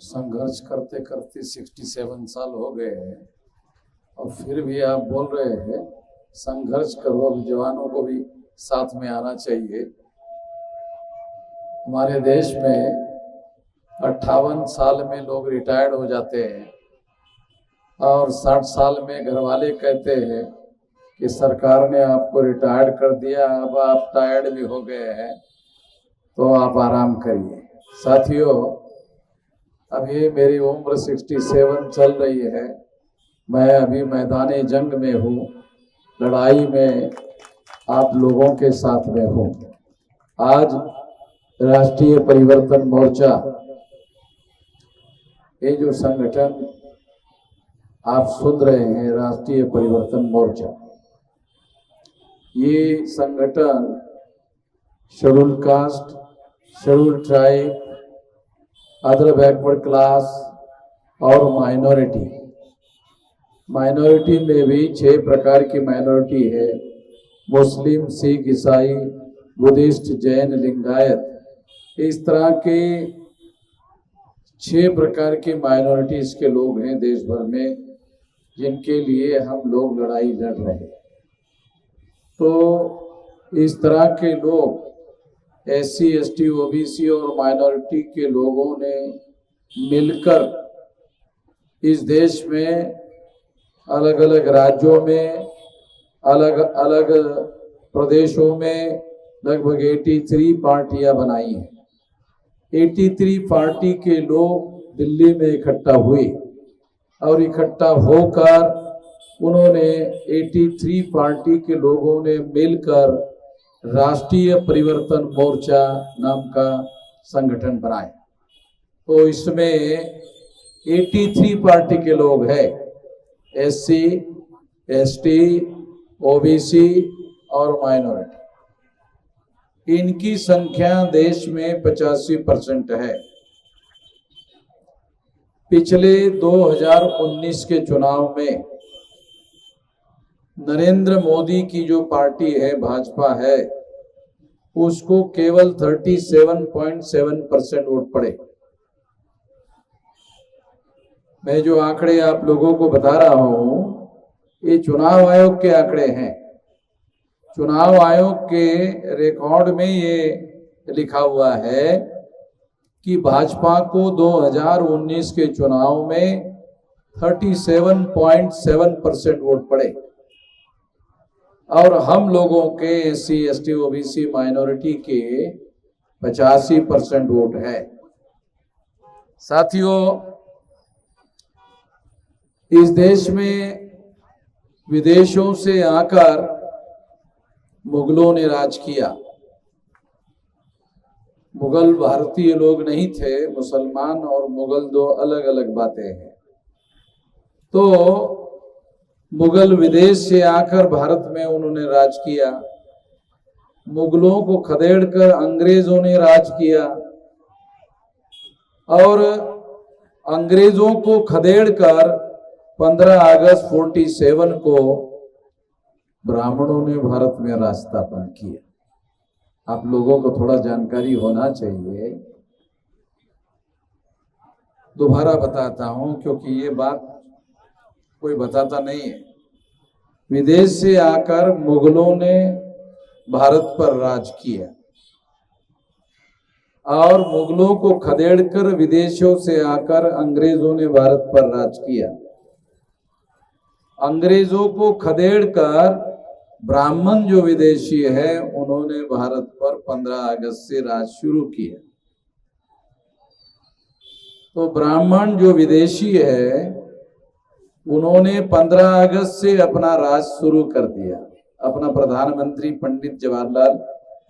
संघर्ष करते करते 67 साल हो गए हैं और फिर भी आप बोल रहे हैं संघर्ष करो, अब जवानों को भी साथ में आना चाहिए। हमारे देश में 58 साल में लोग रिटायर्ड हो जाते हैं और 60 साल में घर वाले कहते हैं कि सरकार ने आपको रिटायर्ड कर दिया, अब आप टायर्ड भी हो गए हैं तो आप आराम करिए। साथियों, अभी मेरी उम्र 67 चल रही है, मैं अभी मैदाने जंग में हूँ, लड़ाई में आप लोगों के साथ में हूँ। आज राष्ट्रीय परिवर्तन मोर्चा, ये जो संगठन आप सुन रहे हैं, राष्ट्रीय परिवर्तन मोर्चा, ये संगठन schedule caste, schedule tribe, other backward class और माइनॉरिटी में भी 6 प्रकार की माइनॉरिटी है। मुस्लिम, सिख, ईसाई, बुद्धिस्ट, जैन, लिंगायत, इस तरह के 6 प्रकार की माइनॉरिटीज के लोग हैं देश भर में, जिनके लिए हम लोग लड़ाई लड़ रहे हैं। तो इस तरह के लोग SC, ST, OBC और माइनॉरिटी के लोगों ने मिलकर इस देश में अलग अलग राज्यों में, अलग अलग प्रदेशों में लगभग 83 पार्टियां बनाई हैं। 83 पार्टी के लोग दिल्ली में इकट्ठा हुए और इकट्ठा होकर उन्होंने 83 पार्टी के लोगों ने मिलकर राष्ट्रीय परिवर्तन मोर्चा नाम का संगठन बनाया। तो इसमें 83 पार्टी के लोग हैं, SC, ST, OBC और माइनॉरिटी। इनकी संख्या देश में 85% है। पिछले 2019 के चुनाव में नरेंद्र मोदी की जो पार्टी है, भाजपा है, उसको केवल 37.7% वोट पड़े। मैं जो आंकड़े आप लोगों को बता रहा हूं, ये चुनाव आयोग के आंकड़े हैं। चुनाव आयोग के रिकॉर्ड में ये लिखा हुआ है कि भाजपा को 2019 के चुनाव में 37.7% वोट पड़े और हम लोगों के SC, ST, OBC माइनॉरिटी के 85% वोट है। साथियों, इस देश में विदेशों से आकर मुगलों ने राज किया। मुगल भारतीय लोग नहीं थे, मुसलमान और मुगल 2 अलग अलग बातें हैं। तो मुगल विदेश से आकर भारत में उन्होंने राज किया। मुगलों को खदेड़कर अंग्रेजों ने राज किया और अंग्रेजों को खदेड़कर 15 अगस्त 47 को ब्राह्मणों ने भारत में राज स्थापन किया। आप लोगों को थोड़ा जानकारी होना चाहिए। दोबारा बताता हूं क्योंकि ये बात कोई बताता नहीं है। विदेश से आकर मुगलों ने भारत पर राज किया और मुगलों को खदेड़कर विदेशों से आकर अंग्रेजों ने भारत पर राज किया। अंग्रेजों को खदेड़कर ब्राह्मण जो विदेशी है, उन्होंने भारत पर 15 अगस्त से राज शुरू किया। तो ब्राह्मण जो विदेशी है, उन्होंने 15 अगस्त से अपना राज शुरू कर दिया। अपना प्रधानमंत्री पंडित जवाहरलाल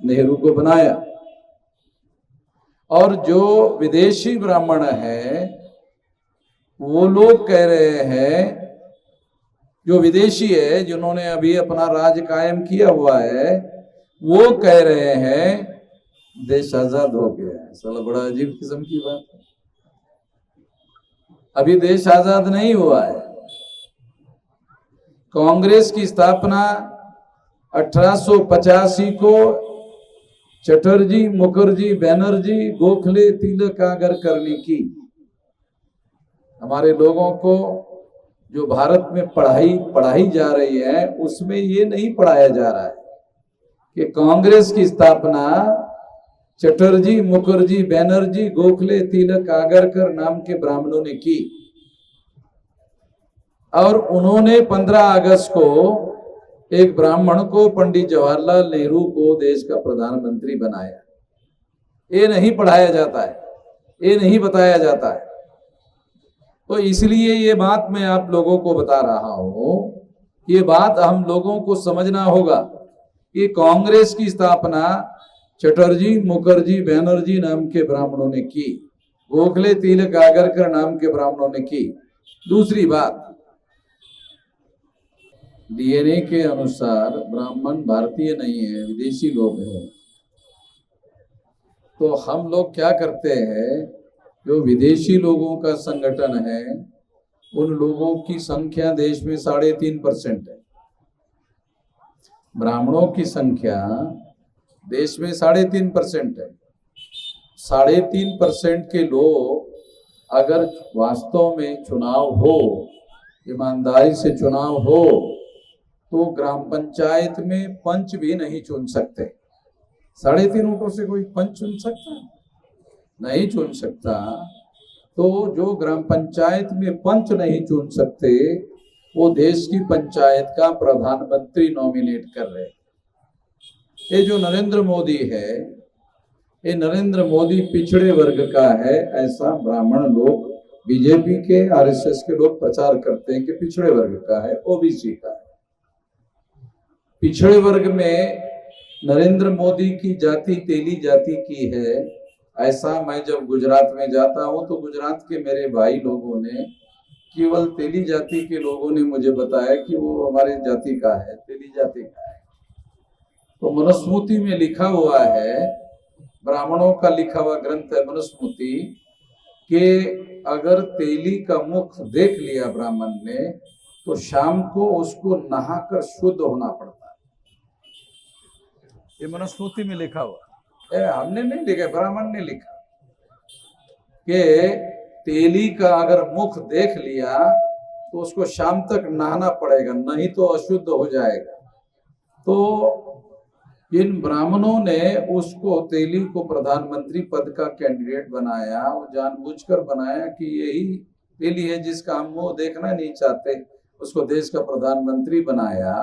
नेहरू को बनाया और जो विदेशी ब्राह्मण है, वो लोग कह रहे हैं, जो विदेशी है जिन्होंने अभी अपना राज कायम किया हुआ है, वो कह रहे हैं देश आजाद हो गया है। साला बड़ा अजीब किस्म की बात है। अभी देश आजाद नहीं हुआ है। कांग्रेस की स्थापना 1885 को चटर्जी, मुखर्जी, बैनर्जी, गोखले, तिलक आगर करने की हमारे लोगों को जो भारत में पढ़ाई जा रही है उसमें ये नहीं पढ़ाया जा रहा है कि कांग्रेस की स्थापना चटर्जी, मुखर्जी, बैनर्जी, गोखले, तिलक, आगरकर नाम के ब्राह्मणों ने की और उन्होंने 15 अगस्त को एक ब्राह्मण को, पंडित जवाहरलाल नेहरू को देश का प्रधानमंत्री बनाया। ये नहीं पढ़ाया जाता है, ये नहीं बताया जाता है। तो इसलिए ये बात मैं आप लोगों को बता रहा हूं, ये बात हम लोगों को समझना होगा कि कांग्रेस की स्थापना चटर्जी, मुखर्जी, बैनर्जी नाम के ब्राह्मणों ने की, गोखले, तिलक, आगरकर नाम के ब्राह्मणों ने की। दूसरी बात, डीएनए के अनुसार ब्राह्मण भारतीय नहीं है, विदेशी लोग हैं। तो हम लोग क्या करते हैं, जो विदेशी लोगों का संगठन है उन लोगों की संख्या देश में 3.5% है। ब्राह्मणों की संख्या देश में 3.5% है। 3.5% के लोग अगर वास्तव में चुनाव हो, ईमानदारी से चुनाव हो, तो ग्राम पंचायत में पंच भी नहीं चुन सकते। 3.5 वोटों से कोई पंच चुन सकता है? नहीं चुन सकता। तो जो ग्राम पंचायत में पंच नहीं चुन सकते वो देश की पंचायत का प्रधानमंत्री नॉमिनेट कर रहे। ये जो नरेंद्र मोदी है, ये नरेंद्र मोदी पिछड़े वर्ग का है, ऐसा ब्राह्मण लोग, बीजेपी के, आरएसएस के लोग प्रचार करते हैं कि पिछड़े वर्ग का है, ओबीसी का है। पिछड़े वर्ग में नरेंद्र मोदी की जाति तेली जाति की है, ऐसा मैं जब गुजरात में जाता हूं तो गुजरात के मेरे भाई लोगों ने, केवल तेली जाति के लोगों ने मुझे बताया कि वो हमारे जाति का है, तेली जाति का है। तो मनुस्मृति में लिखा हुआ है, ब्राह्मणों का लिखा हुआ ग्रंथ है मनुस्मृति, कि अगर तेली का मुख देख लिया ब्राह्मण ने तो शाम को उसको नहाकर शुद्ध होना पड़ता है। ये मनुस्मृति में लिखा हुआ, हमने नहीं लिखा, ब्राह्मण ने लिखा कि तेली का अगर मुख देख लिया तो उसको शाम तक नहाना पड़ेगा, नहीं तो अशुद्ध हो जाएगा। तो इन ब्राह्मणों ने उसको, तेली को प्रधानमंत्री पद का कैंडिडेट बनाया, और जानबूझकर बनाया कि यही तेली है जिसका हम मुंह देखना नहीं चाहते, उसको देश का प्रधानमंत्री बनाया।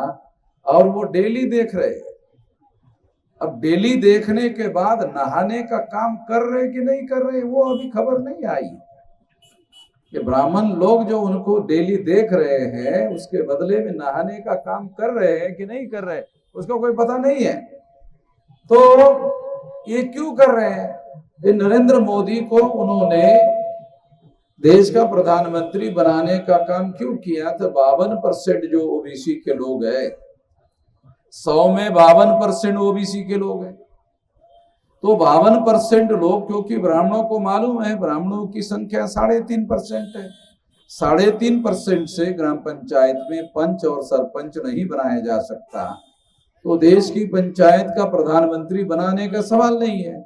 और वो डेली देख रहे। अब डेली देखने के बाद नहाने का काम कर रहे कि नहीं कर रहे वो अभी खबर नहीं आई। कि ब्राह्मण लोग जो उनको डेली देख रहे हैं उसके बदले में नहाने का काम कर रहे हैं कि नहीं कर रहे उसका कोई पता नहीं है। तो ये क्यों कर रहे हैं? ये नरेंद्र मोदी को उन्होंने देश का प्रधानमंत्री बनाने का काम क्यों किया? तो 52% जो ओबीसी के लोग हैं, 100 में 52% ओबीसी के लोग हैं। तो 52% लोग, क्योंकि ब्राह्मणों को मालूम है ब्राह्मणों की संख्या 3.5% है, 3.5% से ग्राम पंचायत में पंच और सरपंच नहीं बनाया जा सकता, तो देश की पंचायत का प्रधानमंत्री बनाने का सवाल नहीं है।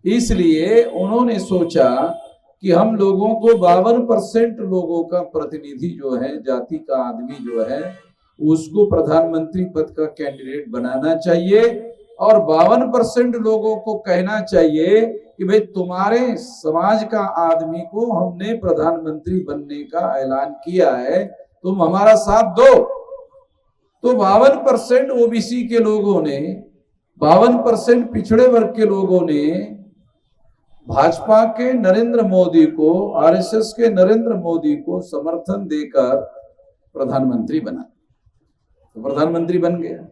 इसलिए उन्होंने सोचा कि हम लोगों को 52% लोगों का प्रतिनिधि जो है, जाति का आदमी जो है, उसको प्रधानमंत्री पद का कैंडिडेट बनाना चाहिए। और 52% लोगों को कहना चाहिए कि भाई तुम्हारे समाज का आदमी को हमने प्रधानमंत्री बनने का ऐलान किया है, तुम हमारा साथ दो। तो 52% ओबीसी के लोगों ने, 52% पिछड़े वर्ग के लोगों ने भाजपा के नरेंद्र मोदी को, आरएसएस के नरेंद्र मोदी को समर्थन देकर प्रधानमंत्री बना, तो प्रधानमंत्री बन गया।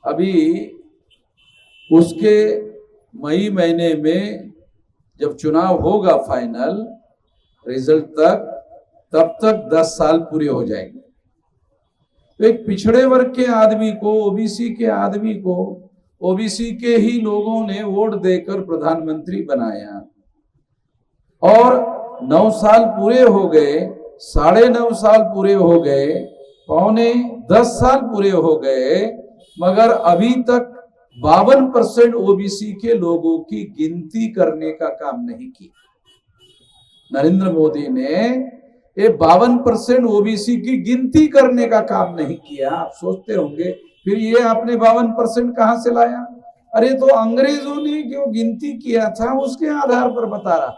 अभी उसके मई महीने में जब चुनाव होगा फाइनल रिजल्ट तब तक 10 साल पूरे हो जाएंगे। तो एक पिछड़े वर्ग के आदमी को, ओबीसी के आदमी को, ओबीसी के ही लोगों ने वोट देकर प्रधानमंत्री बनाया और 9 साल पूरे हो गए, 9.5 साल पूरे हो गए, 9.25 साल पूरे हो गए, मगर अभी तक 52% ओबीसी के लोगों की गिनती करने का काम नहीं किया। नरेंद्र मोदी ने ये 52% ओबीसी की गिनती करने का काम नहीं किया। आप सोचते होंगे फिर ये आपने 52% कहां से लाया? अरे तो अंग्रेजों ने जो गिनती किया था उसके आधार पर बता रहा।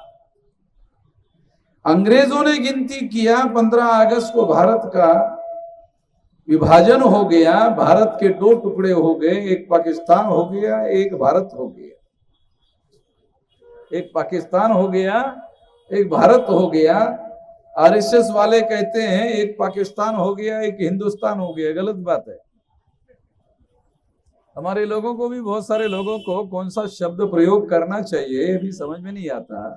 अंग्रेजों ने गिनती किया, 15 अगस्त को भारत का विभाजन हो गया, भारत के 2 टुकड़े हो गए, एक पाकिस्तान हो गया, एक भारत हो गया। एक पाकिस्तान हो गया, एक भारत हो गया। आरएसएस वाले कहते हैं एक पाकिस्तान हो गया, एक हिंदुस्तान हो गया। गलत बात है। हमारे लोगों को भी, बहुत सारे लोगों को कौन सा शब्द प्रयोग करना चाहिए भी समझ में नहीं आता।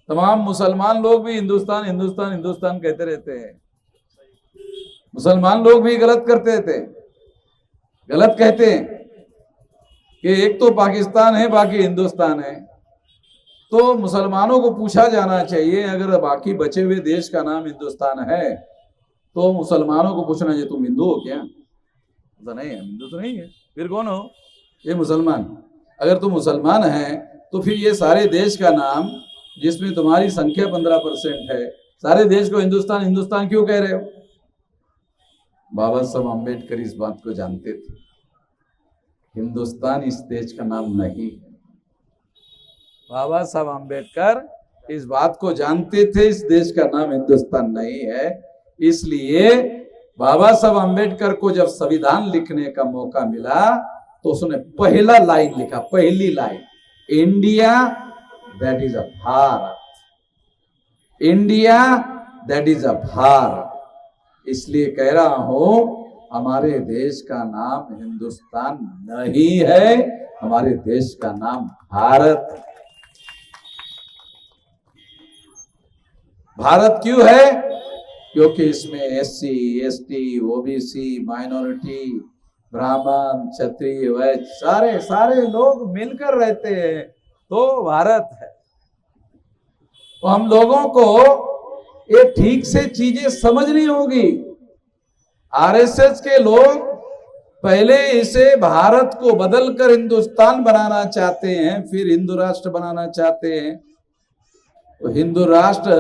तमाम मुसलमान लोग भी हिंदुस्तान हिंदुस्तान हिंदुस्तान कहते रहते हैं। मुसलमान लोग भी गलत करते थे, गलत कहते हैं कि एक तो पाकिस्तान है बाकी हिंदुस्तान है। तो मुसलमानों को पूछा जाना चाहिए, अगर बाकी बचे हुए देश का नाम हिंदुस्तान है तो मुसलमानों को पूछना चाहिए तुम हिंदू हो क्या? तो नहीं है, हिंदू तो नहीं है, फिर कौन हो? ये मुसलमान। अगर तुम मुसलमान है तो फिर ये सारे देश का नाम, जिसमें तुम्हारी संख्या 15% है, सारे देश को हिंदुस्तान हिंदुस्तान क्यों कह रहे हो? बाबा साहब अम्बेडकर इस बात को जानते थे, हिंदुस्तान इस देश का नाम नहीं है। बाबा साहब अम्बेडकर इस बात को जानते थे, इस देश का नाम हिंदुस्तान नहीं है। इसलिए बाबा साहब अम्बेडकर को जब संविधान लिखने का मौका मिला तो उसने पहला लाइन लिखा, पहली line, India that is a Bharat, India that is a Bharat. इसलिए कह रहा हूं हमारे देश का नाम हिंदुस्तान नहीं है, हमारे देश का नाम भारत है। भारत क्यों है? क्योंकि इसमें एससी, एसटी, ओबीसी, माइनॉरिटी, ब्राह्मण, क्षत्रिय, वैश्य सारे लोग मिलकर रहते हैं, तो भारत है। तो हम लोगों को ये ठीक से चीजें समझनी होगी। आरएसएस के लोग पहले इसे भारत को बदलकर हिंदुस्तान बनाना चाहते हैं, फिर हिंदू राष्ट्र बनाना चाहते हैं। तो हिंदू राष्ट्र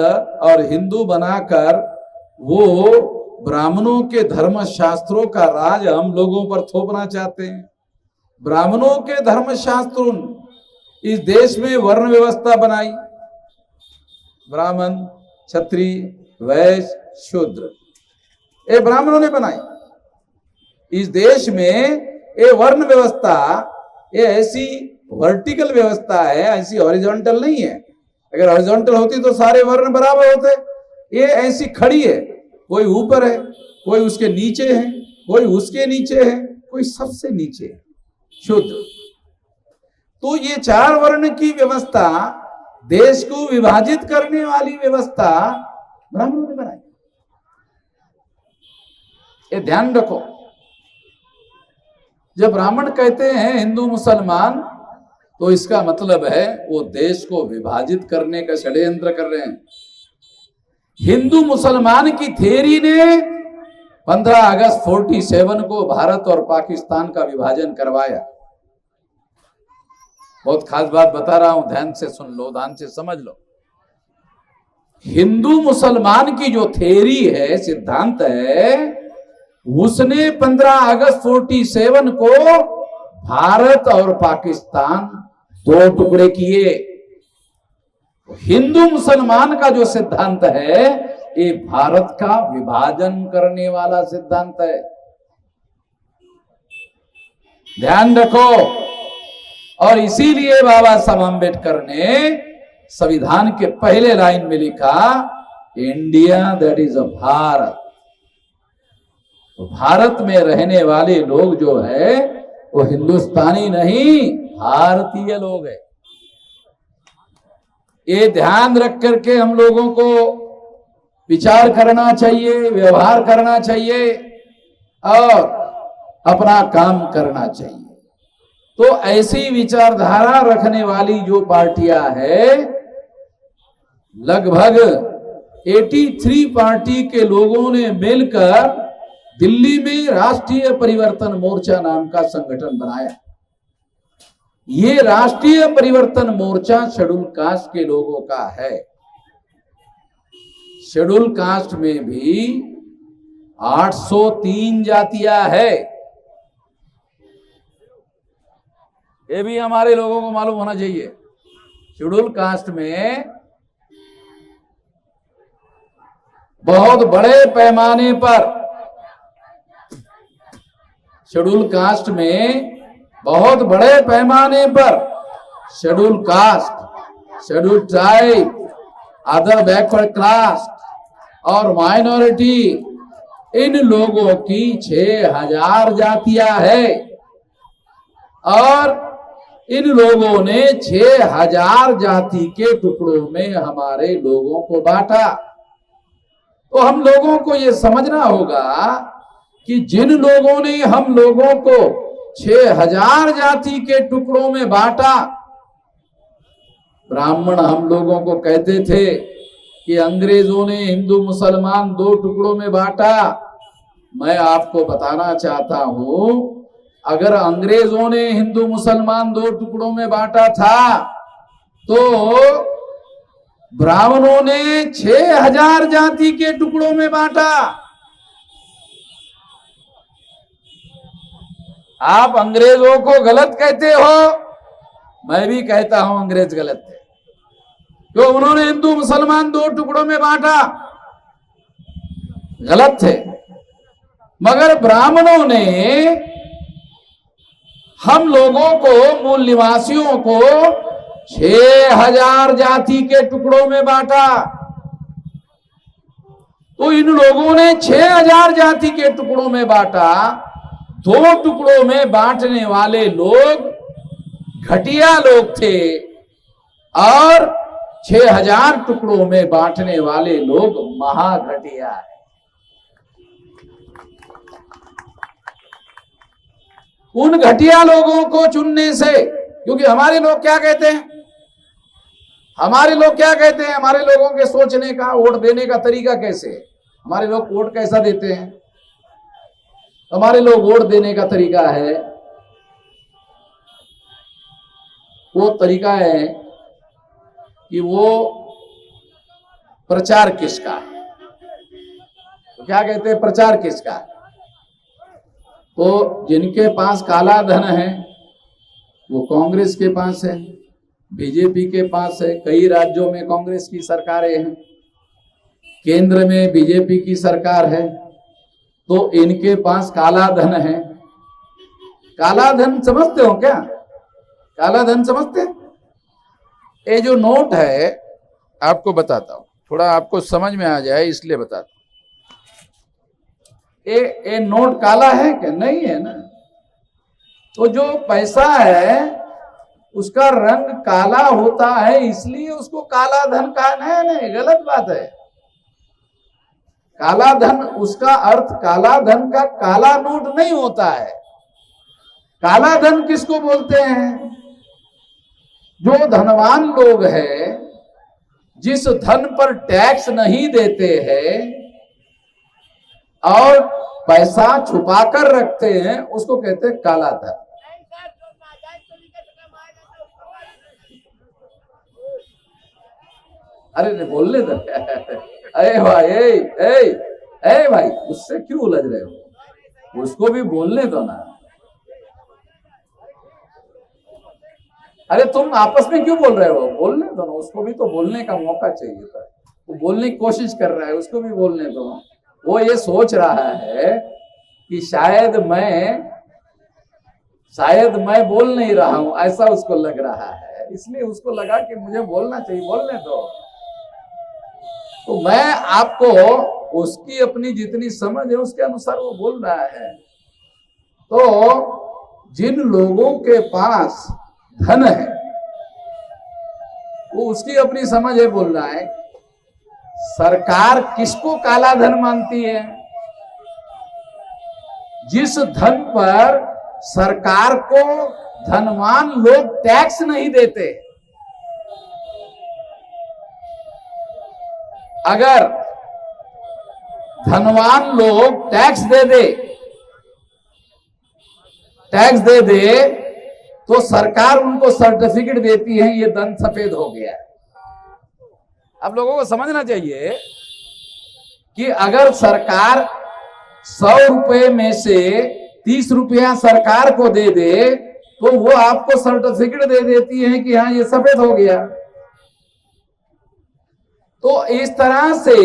और हिंदू बनाकर वो ब्राह्मणों के धर्म शास्त्रों का राज हम लोगों पर थोपना चाहते हैं। ब्राह्मणों के धर्म शास्त्रों इस देश में वर्ण व्यवस्था बनाई, ब्राह्मण, क्षत्रिय, वैश्य, शूद्र, ये ब्राह्मणों ने बनाई। इस देश में ये वर्ण व्यवस्था, ये ऐसी वर्टिकल व्यवस्था है, ऐसी हॉरिजॉन्टल नहीं है। अगर हॉरिजॉन्टल होती तो सारे वर्ण बराबर होते। ये ऐसी खड़ी है, कोई ऊपर है, कोई उसके नीचे है, कोई उसके नीचे है, कोई सबसे नीचे है, शूद्र। तो ये 4 वर्ण की व्यवस्था, देश को विभाजित करने वाली व्यवस्था ब्राह्मणों ने बनाई। ये ध्यान रखो। जब ब्राह्मण कहते हैं हिंदू मुसलमान, तो इसका मतलब है वो देश को विभाजित करने का षड्यंत्र कर रहे हैं। हिंदू मुसलमान की थ्योरी ने 15 अगस्त 47 को भारत और पाकिस्तान का विभाजन करवाया। बहुत खास बात बता रहा हूं, ध्यान से सुन लो, ध्यान से समझ लो। हिंदू मुसलमान की जो थ्योरी है, सिद्धांत है, उसने 15 अगस्त 47 को भारत और पाकिस्तान 2 टुकड़े किए। हिंदू मुसलमान का जो सिद्धांत है, ये भारत का विभाजन करने वाला सिद्धांत है। ध्यान रखो। और इसीलिए बाबा साहब अम्बेडकर ने संविधान के पहले लाइन में लिखा, India that is a Bharat. तो भारत में रहने वाले लोग जो है वो हिंदुस्तानी नहीं, भारतीय लोग हैं। ये ध्यान रख करके हम लोगों को विचार करना चाहिए, व्यवहार करना चाहिए और अपना काम करना चाहिए। तो ऐसी विचारधारा रखने वाली जो पार्टियां है, लगभग 83 पार्टी के लोगों ने मिलकर दिल्ली में राष्ट्रीय परिवर्तन मोर्चा नाम का संगठन बनाया। ये राष्ट्रीय परिवर्तन मोर्चा शेड्यूल कास्ट के लोगों का है। शेड्यूल कास्ट में भी 803 जातियां है। ये भी हमारे लोगों को मालूम होना चाहिए। शेड्यूल कास्ट में बहुत बड़े पैमाने पर, शेड्यूल कास्ट में बहुत बड़े पैमाने पर schedule caste, schedule tribe, other backward class और माइनॉरिटी, इन लोगों की 6000 जातियां है और इन लोगों ने 6000 जाति के टुकड़ों में हमारे लोगों को बांटा। तो हम लोगों को ये समझना होगा कि जिन लोगों ने हम लोगों को 6000 जाति के टुकड़ों में बांटा, ब्राह्मण हम लोगों को कहते थे कि अंग्रेजों ने हिंदू मुसलमान 2 टुकड़ों में बांटा। मैं आपको बताना चाहता हूं, अगर अंग्रेजों ने हिंदू मुसलमान 2 टुकड़ों में बांटा था तो ब्राह्मणों ने 6000 जाति के टुकड़ों में बांटा। आप अंग्रेजों को गलत कहते हो, मैं भी कहता हूं अंग्रेज गलत थे, तो उन्होंने हिंदू मुसलमान 2 टुकड़ों में बांटा, गलत थे। मगर ब्राह्मणों ने हम लोगों को, मूल निवासियों को 6000 जाति के टुकड़ों में बांटा। तो इन लोगों ने 6000 जाति के टुकड़ों में बांटा। 2 टुकड़ों में बांटने वाले लोग घटिया लोग थे और 6000 टुकड़ों में बांटने वाले लोग महाघटिया है। उन घटिया लोगों को चुनने से, क्योंकि हमारे लोग क्या कहते हैं, हमारे लोग क्या कहते हैं, हमारे लोगों के सोचने का, वोट देने का तरीका कैसे है, हमारे लोग वोट कैसा देते हैं, हमारे लोग वोट देने का तरीका है, वो तरीका है कि वो प्रचार किसका, तो क्या कहते हैं प्रचार किसका। तो जिनके पास काला धन है वो कांग्रेस के पास है, बीजेपी के पास है, कई राज्यों में कांग्रेस की सरकारें हैं, केंद्र में बीजेपी की सरकार है, तो इनके पास काला धन है। काला धन समझते हो क्या, काला धन समझते हैं? ये जो नोट है आपको बताता हूं, थोड़ा आपको समझ में आ जाए इसलिए बताता हूं। ये नोट काला है क्या? नहीं है ना। तो जो पैसा है उसका रंग काला होता है, इसलिए उसको काला धन कहा। नहीं, गलत बात है। काला धन, उसका अर्थ काला धन का काला नोट नहीं होता है। काला धन किसको बोलते हैं? जो धनवान लोग हैं, जिस धन पर टैक्स नहीं देते हैं और पैसा छुपा कर रखते हैं, उसको कहते हैं काला धन। अरे बोलने दो। अरे भाई, ए भाई, उससे क्यों उलझ रहे हो? उसको भी बोलने दो ना। अरे तुम आपस में क्यों बोल रहे हो? बोलने दो ना, उसको भी तो बोलने का मौका चाहिए था। वो बोलने की कोशिश कर रहा है, उसको भी बोलने दो। वो ये सोच रहा है कि शायद मैं बोल नहीं रहा हूं, ऐसा उसको लग रहा है, इसलिए उसको लगा कि मुझे बोलना चाहिए, बोलने दो। तो मैं आपको उसकी अपनी जितनी समझ है उसके अनुसार वो बोल रहा है। तो जिन लोगों के पास धन है वो उसकी अपनी समझ है, बोल रहा है। सरकार किसको काला धन मानती है? जिस धन पर सरकार को धनवान लोग टैक्स नहीं देते। अगर धनवान लोग टैक्स दे दे तो सरकार उनको सर्टिफिकेट देती है, ये धन सफेद हो गया है। आप लोगों को समझना चाहिए कि अगर सरकार 100 रुपए में से 30 रुपया सरकार को दे दे तो वो आपको सर्टिफिकेट दे देती है कि हाँ ये सफेद हो गया। तो इस तरह से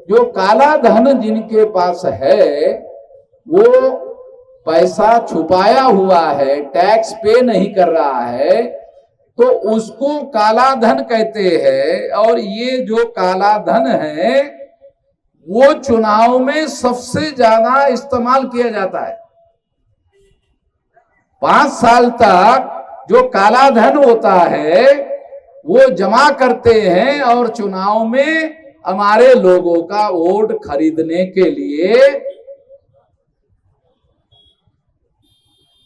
जो काला धन जिनके पास है वो पैसा छुपाया हुआ है, टैक्स पे नहीं कर रहा है, तो उसको काला धन कहते हैं। और ये जो काला धन है वो चुनाव में सबसे ज्यादा इस्तेमाल किया जाता है। 5 साल तक जो काला धन होता है वो जमा करते हैं और चुनाव में हमारे लोगों का वोट खरीदने के लिए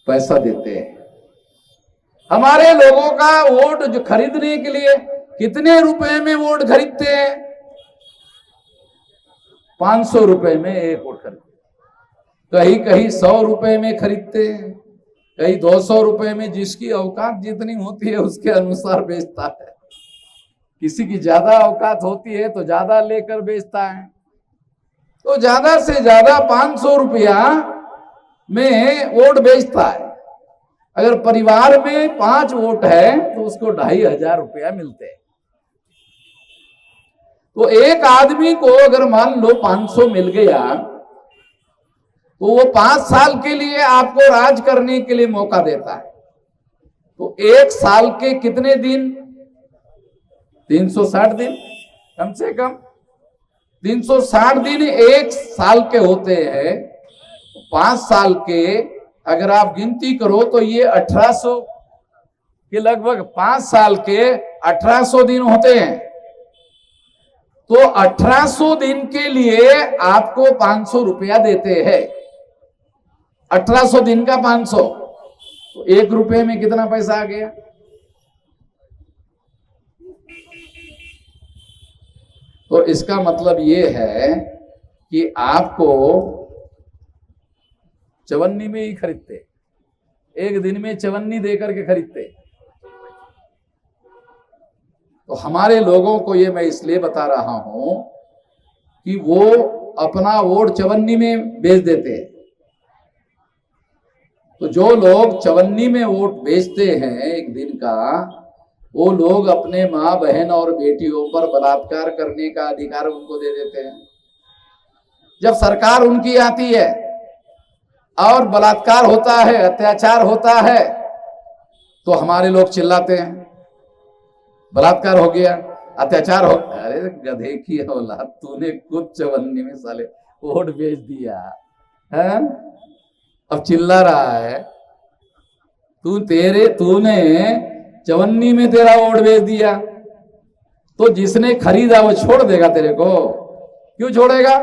पैसा देते हैं। हमारे लोगों का वोट जो खरीदने के लिए कितने रुपए में वोट खरीदते हैं? 500 रुपए में एक वोट खरीदते, कहीं कहीं 100 रुपए में खरीदते हैं, कहीं 200 रुपए में, जिसकी औकात जितनी होती है उसके अनुसार बेचता है। किसी की ज्यादा औकात होती है तो ज्यादा लेकर बेचता है। तो ज्यादा से ज्यादा 500 रुपया में वोट बेचता है। अगर परिवार में 5 वोट है तो उसको 2500 रुपया मिलते हैं। तो एक आदमी को अगर मान लो 500 मिल गया तो वो 5 साल के लिए आपको राज करने के लिए मौका देता है। तो 1 साल के कितने दिन? 360 दिन, कम से कम 360 दिन 1 साल के होते हैं। 5 साल के अगर आप गिनती करो तो ये 1800 के लगभग 5 साल के 1800 दिन होते हैं। तो 1800 दिन के लिए आपको 500 रुपया देते हैं। 1800 दिन का 500 तो 1 रुपए में कितना पैसा आ गया? तो इसका मतलब ये है कि आपको चवन्नी में ही खरीदते, एक दिन में चवन्नी देकर के खरीदते। तो हमारे लोगों को ये मैं इसलिए बता रहा हूं कि वो अपना वोट चवन्नी में बेच देते हैं। तो जो लोग चवन्नी में वोट बेचते हैं एक दिन का, वो लोग अपने माँ बहन और बेटियों पर बलात्कार करने का अधिकार उनको दे देते हैं। जब सरकार उनकी आती है और बलात्कार होता है, अत्याचार होता है, तो हमारे लोग चिल्लाते हैं बलात्कार हो गया, अत्याचार हो। अरे गधे की औलाद, तूने खुद चवन्नी में साले वोट बेच दिया है, अब चिल्ला रहा है। तूने चवन्नी में तेरा वोट बेच दिया, तो जिसने खरीदा वो छोड़ देगा तेरे को? क्यों छोड़ेगा?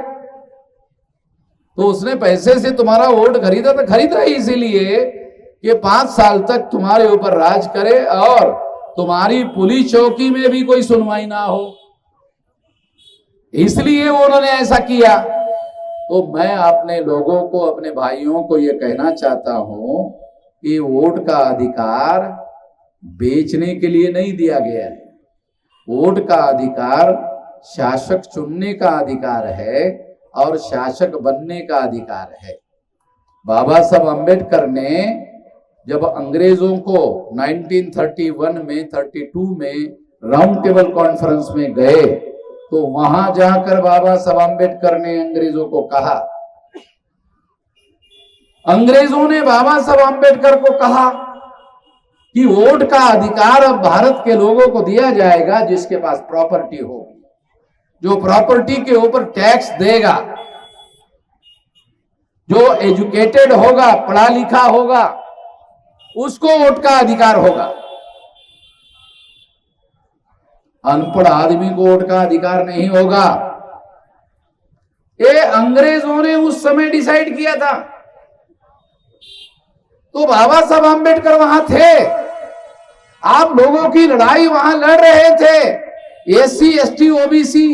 तो उसने पैसे से तुम्हारा वोट खरीदा, तो खरीद रही इसीलिए कि 5 साल तक तुम्हारे ऊपर राज करे और तुम्हारी पुलिस चौकी में भी कोई सुनवाई ना हो, इसलिए उन्होंने ऐसा किया। तो मैं अपने लोगों को, अपने भाइयों को ये कहना चाहता हूं कि वोट का अधिकार बेचने के लिए नहीं दिया गया है। वोट का अधिकार शासक चुनने का अधिकार है और शासक बनने का अधिकार है। बाबा साहब अम्बेडकर ने जब अंग्रेजों को 1931 में 32 में राउंड टेबल कॉन्फ्रेंस में गए, तो वहां जाकर बाबा साहब अम्बेडकर ने अंग्रेजों को कहा, अंग्रेजों ने बाबा साहब अम्बेडकर को कहा कि वोट का अधिकार अब भारत के लोगों को दिया जाएगा जिसके पास प्रॉपर्टी होगी, जो प्रॉपर्टी के ऊपर टैक्स देगा, जो एजुकेटेड होगा, पढ़ा लिखा होगा, उसको वोट का अधिकार होगा। अनपढ़ आदमी को वोट का अधिकार नहीं होगा। ये अंग्रेजों ने उस समय डिसाइड किया था। तो बाबा साहब अम्बेडकर वहां थे, आप लोगों की लड़ाई वहां लड़ रहे थे। एससी एसटी ओबीसी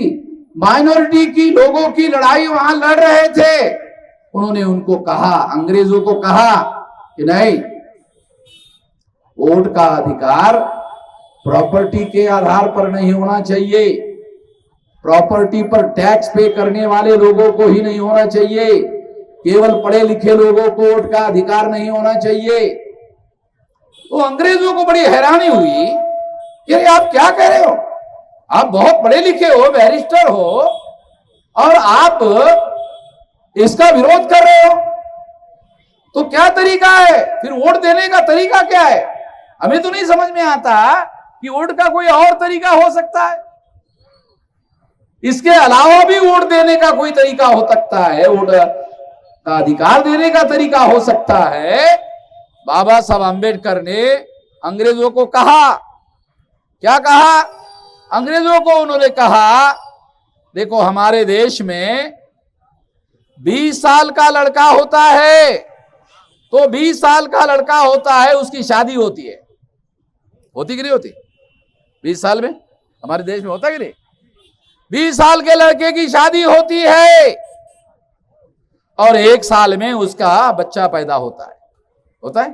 माइनॉरिटी की लोगों की लड़ाई वहां लड़ रहे थे। उन्होंने उनको कहा, अंग्रेजों को कहा कि नहीं, वोट का अधिकार प्रॉपर्टी के आधार पर नहीं होना चाहिए। प्रॉपर्टी पर टैक्स पे करने वाले लोगों को ही नहीं होना चाहिए, केवल पढ़े लिखे लोगों को वोट का अधिकार नहीं होना चाहिए। तो अंग्रेजों को बड़ी हैरानी हुई कि अरे आप क्या कह रहे हो, आप बहुत पढ़े लिखे हो, बैरिस्टर हो, और आप इसका विरोध कर रहे हो, तो क्या तरीका है, फिर वोट देने का तरीका क्या है? हमें तो नहीं समझ में आता कि वोट का कोई और तरीका हो सकता है, इसके अलावा भी वोट देने का कोई तरीका हो सकता है, वोट का अधिकार देने का तरीका हो सकता है। बाबा साहब आंबेडकर ने अंग्रेजों को कहा, क्या कहा अंग्रेजों को? उन्होंने कहा देखो हमारे देश में 20 साल का लड़का होता है, तो 20 साल का लड़का होता है, उसकी शादी होती है, होती कि नहीं होती? 20 साल में हमारे देश में होता कि नहीं? 20 साल के लड़के की शादी होती है और 1 साल में उसका बच्चा पैदा होता है, होता है?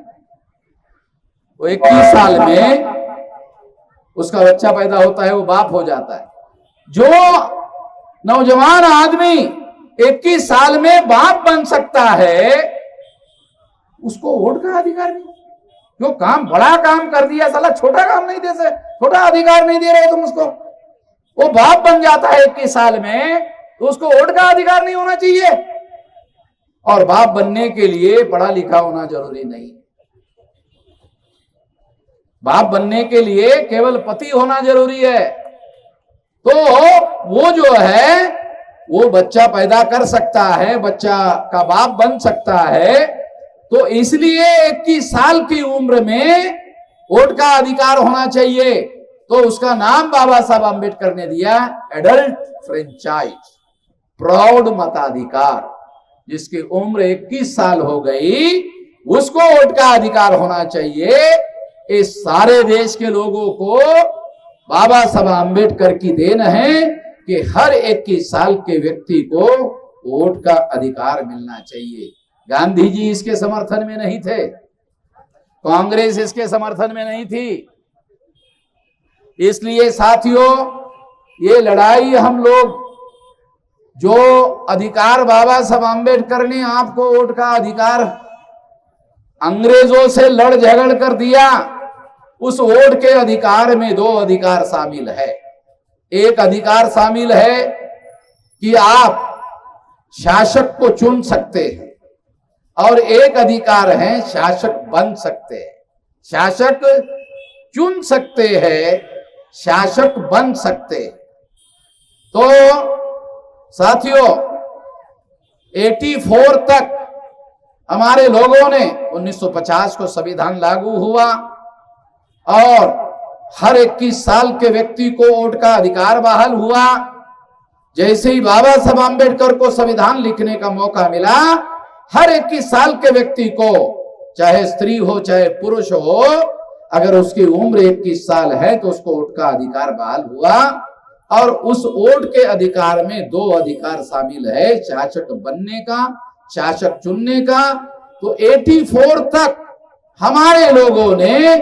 वो 21 साल में उसका बच्चा पैदा होता है, वो बाप हो जाता है। जो नौजवान आदमी 21 साल में बाप बन सकता है, उसको वोट का अधिकार नहीं। जो काम बड़ा काम कर दिया, साला छोटा काम नहीं दे सकते, छोटा अधिकार नहीं दे रहे तुम उसको। वो बाप बन जाता है 21 साल में, तो उसको वोट का अधिकार नहीं होना चाहिए। और बाप बनने के लिए पढ़ा लिखा होना जरूरी नहीं, बाप बनने के लिए केवल पति होना जरूरी है। तो वो जो है वो बच्चा पैदा कर सकता है, बच्चा का बाप बन सकता है। तो इसलिए 21 साल की उम्र में वोट का अधिकार होना चाहिए। तो उसका नाम बाबा साहब आंबेडकर ने दिया एडल्ट फ्रेंचाइज, प्रौढ़ मताधिकार। जिसकी उम्र 21 साल हो गई उसको वोट का अधिकार होना चाहिए। इस सारे देश के लोगों को बाबा साहब आंबेडकर की देन है कि हर 21 साल के व्यक्ति को वोट का अधिकार मिलना चाहिए। गांधी जी इसके समर्थन में नहीं थे, कांग्रेस इसके समर्थन में नहीं थी। इसलिए साथियों, ये लड़ाई हम लोग, जो अधिकार बाबा साहब आंबेडकर ने आपको वोट का अधिकार अंग्रेजों से लड़ झगड़ कर दिया, उस वोट के अधिकार में 2 अधिकार शामिल है। एक अधिकार शामिल है कि आप शासक को चुन सकते हैं, और एक अधिकार है शासक बन सकते हैं। शासक चुन सकते हैं, शासक बन सकते हैं। तो साथियों, 84 तक हमारे लोगों ने 1950 को संविधान लागू हुआ और हर 21 साल के व्यक्ति को वोट का अधिकार बहाल हुआ। जैसे ही बाबा साहब आंबेडकर को संविधान लिखने का मौका मिला, हर 21 साल के व्यक्ति को, चाहे स्त्री हो चाहे पुरुष हो, अगर उसकी उम्र 21 साल है तो उसको वोट का अधिकार बहाल हुआ। और उस वोट के अधिकार में 2 अधिकार शामिल है, शासक बनने का, शासक चुनने का। तो 84 तक हमारे लोगों ने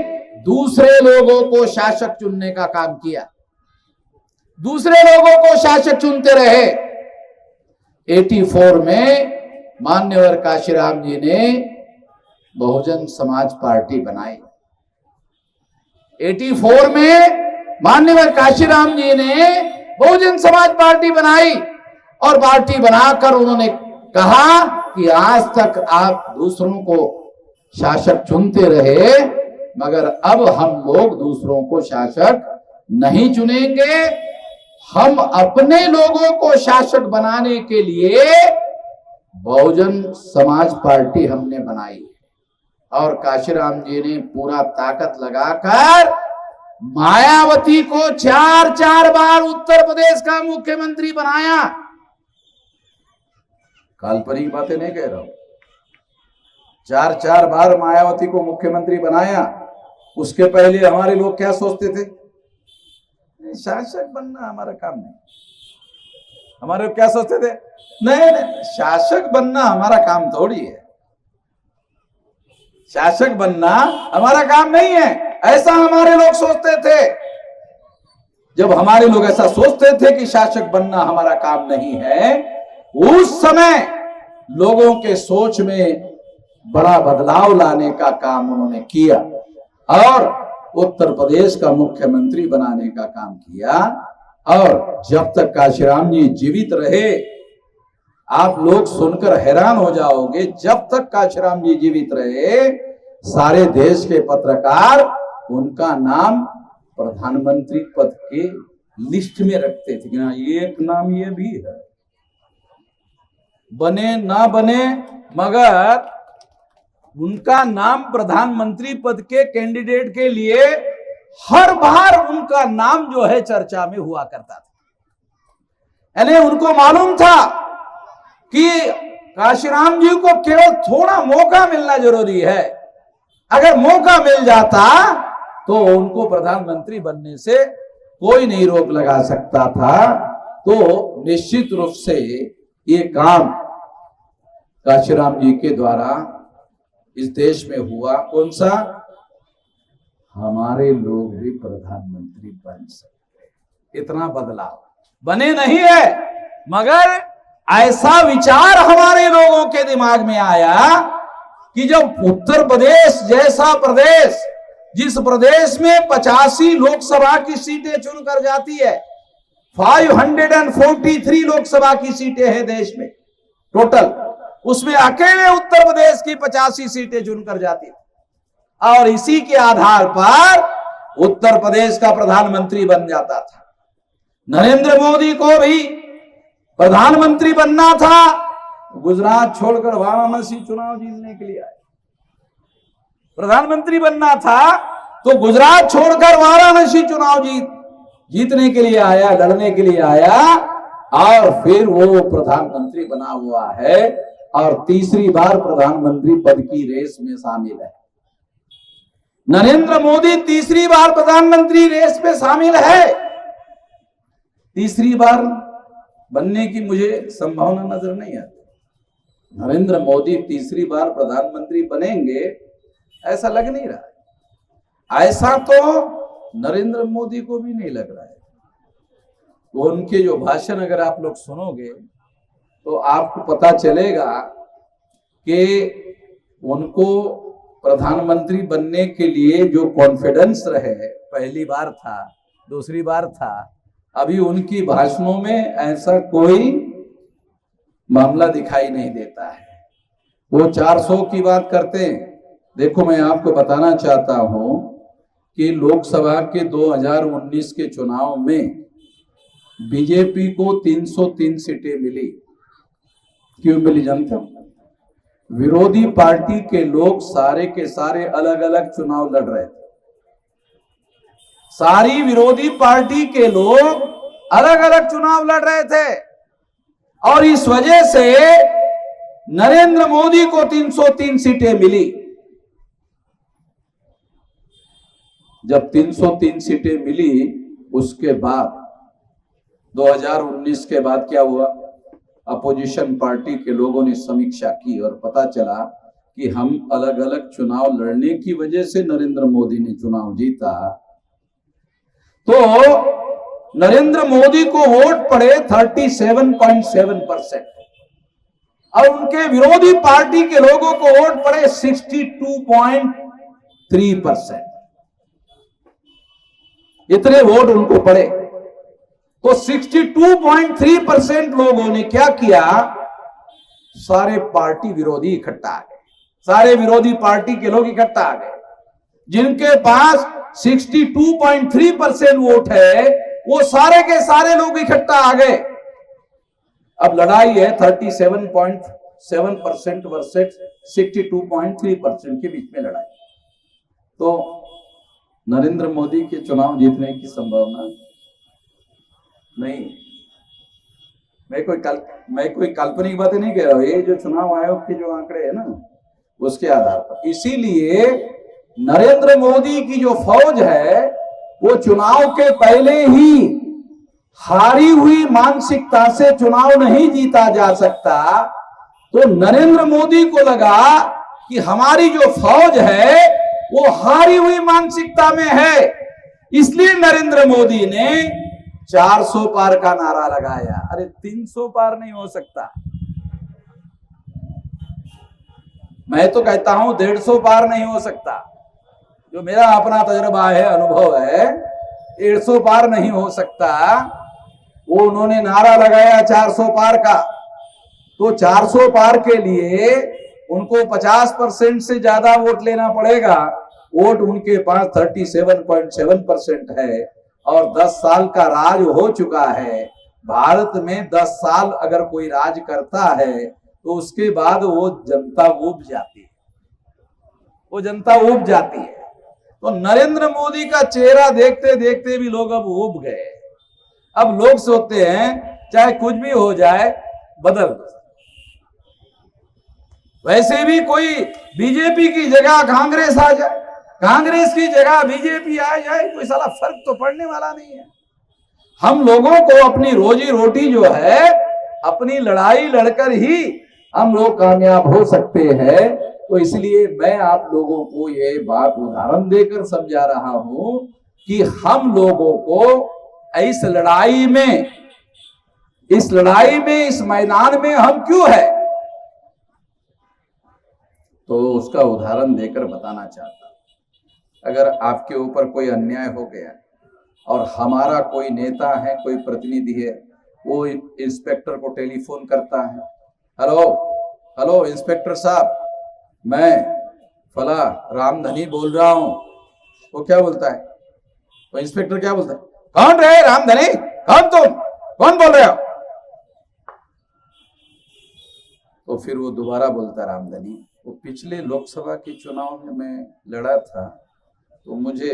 दूसरे लोगों को शासक चुनने का काम किया, दूसरे लोगों को शासक चुनते रहे। 84 में मान्यवर काशीराम जी ने बहुजन समाज पार्टी बनाई। 84 में मान्यवर काशीराम जी ने बहुजन समाज पार्टी बनाई, और पार्टी बनाकर उन्होंने कहा कि आज तक आप दूसरों को शासक चुनते रहे, मगर अब हम लोग दूसरों को शासक नहीं चुनेंगे। हम अपने लोगों को शासक बनाने के लिए बहुजन समाज पार्टी हमने बनाई। और काशीराम जी ने पूरा ताकत लगाकर मायावती को 4 बार उत्तर प्रदेश का मुख्यमंत्री बनाया। काल्पनिक बातें नहीं कह रहा हूं, 4 बार मायावती को मुख्यमंत्री बनाया। उसके पहले हमारे लोग क्या सोचते थे? शासक बनना हमारा काम नहीं। हमारे लोग क्या सोचते थे? नहीं, शासक बनना हमारा काम थोड़ी है, शासक बनना हमारा काम नहीं है, ऐसा हमारे लोग सोचते थे। जब हमारे लोग ऐसा सोचते थे कि शासक बनना हमारा काम नहीं है, उस समय लोगों के सोच में बड़ा बदलाव लाने का काम उन्होंने किया और उत्तर प्रदेश का मुख्यमंत्री बनाने का काम किया। और जब तक काशीराम जी जीवित रहे, आप लोग सुनकर हैरान हो जाओगे, जब तक काशीराम जी जीवित रहे सारे देश के पत्रकार उनका नाम प्रधानमंत्री पद के लिस्ट में रखते थे कि हाँ एक नाम ये भी है, बने ना बने मगर उनका नाम प्रधानमंत्री पद के कैंडिडेट के लिए हर बार उनका नाम जो है चर्चा में हुआ करता था। यानी उनको मालूम था कि काशीराम जी को केवल थोड़ा मौका मिलना जरूरी है, अगर मौका मिल जाता तो उनको प्रधानमंत्री बनने से कोई नहीं रोक लगा सकता था। तो निश्चित रूप से ये काम काशीराम जी के द्वारा इस देश में हुआ। कौन सा? हमारे लोग भी प्रधानमंत्री बन सकते। इतना बदलाव बने नहीं है, मगर ऐसा विचार हमारे लोगों के दिमाग में आया कि जब उत्तर प्रदेश जैसा प्रदेश, जिस प्रदेश में 85 लोकसभा की सीटें चुनकर जाती है, 543 लोकसभा की सीटें हैं देश में टोटल, उसमें अकेले उत्तर प्रदेश की 85 सीटें चुनकर जाती थी और इसी के आधार पर उत्तर प्रदेश का प्रधानमंत्री बन जाता था। नरेंद्र मोदी को भी प्रधानमंत्री बनना था, गुजरात छोड़कर वाराणसी चुनाव जीतने के लिए आए। प्रधानमंत्री बनना था तो गुजरात छोड़कर वाराणसी चुनाव जीतने के लिए आया, लड़ने के लिए आया और फिर वो प्रधानमंत्री बना हुआ है और तीसरी बार प्रधानमंत्री पद की रेस में शामिल है। नरेंद्र मोदी तीसरी बार प्रधानमंत्री रेस में शामिल है। तीसरी बार बनने की मुझे संभावना नजर नहीं आती। नरेंद्र मोदी तीसरी बार प्रधानमंत्री बनेंगे ऐसा लग नहीं रहा है। ऐसा तो नरेंद्र मोदी को भी नहीं लग रहा है। वो उनके जो भाषण अगर आप लोग सुनोगे तो आपको पता चलेगा कि उनको प्रधानमंत्री बनने के लिए जो कॉन्फिडेंस रहे, पहली बार था, दूसरी बार था, अभी उनकी भाषणों में ऐसा कोई मामला दिखाई नहीं देता है। वो 400 की बात करते हैं। देखो मैं आपको बताना चाहता हूं कि लोकसभा के 2019 के चुनाव में बीजेपी को 303 सीटें मिली। क्यों मिली जानते हो? विरोधी पार्टी के लोग सारे के सारे अलग अलग चुनाव लड़ रहे थे। सारी विरोधी पार्टी के लोग अलग अलग चुनाव लड़ रहे थे और इस वजह से नरेंद्र मोदी को 303 सीटें मिली। जब 303 सीटें मिली उसके बाद 2019 के बाद क्या हुआ? अपोजिशन पार्टी के लोगों ने समीक्षा की और पता चला कि हम अलग अलग चुनाव लड़ने की वजह से नरेंद्र मोदी ने चुनाव जीता। तो नरेंद्र मोदी को वोट पड़े 37.7% और उनके विरोधी पार्टी के लोगों को वोट पड़े 62.3%। इतने वोट उनको पड़े। तो 62.3% लोगों ने क्या किया? सारे पार्टी विरोधी इकट्ठा आ गए। सारे विरोधी पार्टी के लोग इकट्ठा आ गए। जिनके पास 62.3% वोट है वो सारे के सारे लोग इकट्ठा आ गए। अब लड़ाई है 37.7% वर्सेस 62.3% के बीच में लड़ाई। तो नरेंद्र मोदी के चुनाव जीतने की संभावना नहीं। मैं कोई काल्पनिक बातें नहीं कह रहा हूं, ये जो चुनाव आयोग के जो आंकड़े है ना उसके आधार पर। इसीलिए नरेंद्र मोदी की जो फौज है वो चुनाव के पहले ही हारी हुई मानसिकता से चुनाव नहीं जीता जा सकता। तो नरेंद्र मोदी को लगा कि हमारी जो फौज है वो हारी हुई मानसिकता में है, इसलिए नरेंद्र मोदी ने 400 पार का नारा लगाया। अरे 300 पार नहीं हो सकता। मैं तो कहता हूं 150 पार नहीं हो सकता। जो मेरा अपना तजुर्बा है, अनुभव है, 150 पार नहीं हो सकता। वो उन्होंने नारा लगाया 400 पार का, तो 400 पार के लिए उनको 50% से ज्यादा वोट लेना पड़ेगा। वोट उनके पास 37.7% है और 10 साल का राज हो चुका है। भारत में 10 साल अगर कोई राज करता है तो उसके बाद वो जनता ऊब जाती है, वो जनता ऊब जाती है। तो नरेंद्र मोदी का चेहरा देखते देखते भी लोग अब ऊब गए। अब लोग सोचते हैं चाहे कुछ भी हो जाए बदल दो। वैसे भी कोई बीजेपी की जगह कांग्रेस आ जाए, कांग्रेस की जगह बीजेपी आ जाए, कोई साला फर्क तो पड़ने वाला नहीं है। हम लोगों को अपनी रोजी रोटी जो है अपनी लड़ाई लड़कर ही हम लोग कामयाब हो सकते हैं। तो इसलिए मैं आप लोगों को ये बात उदाहरण देकर समझा रहा हूं कि हम लोगों को इस लड़ाई में, इस मैदान में हम क्यों है, तो उसका उदाहरण देकर बताना चाहता हूं। अगर आपके ऊपर कोई अन्याय हो गया और हमारा कोई नेता है, कोई प्रतिनिधि है, वो इंस्पेक्टर को टेलीफोन करता है, हेलो हेलो इंस्पेक्टर साहब, मैं फला रामधनी बोल रहा हूं। वो क्या बोलता है? तो इंस्पेक्टर क्या बोलता है? कौन रहे रामधनी? कौन तुम? कौन बोल रहे हो? तो फिर वो दोबारा बोलता रामधनी, वो पिछले लोकसभा के चुनाव में मैं लड़ा था तो मुझे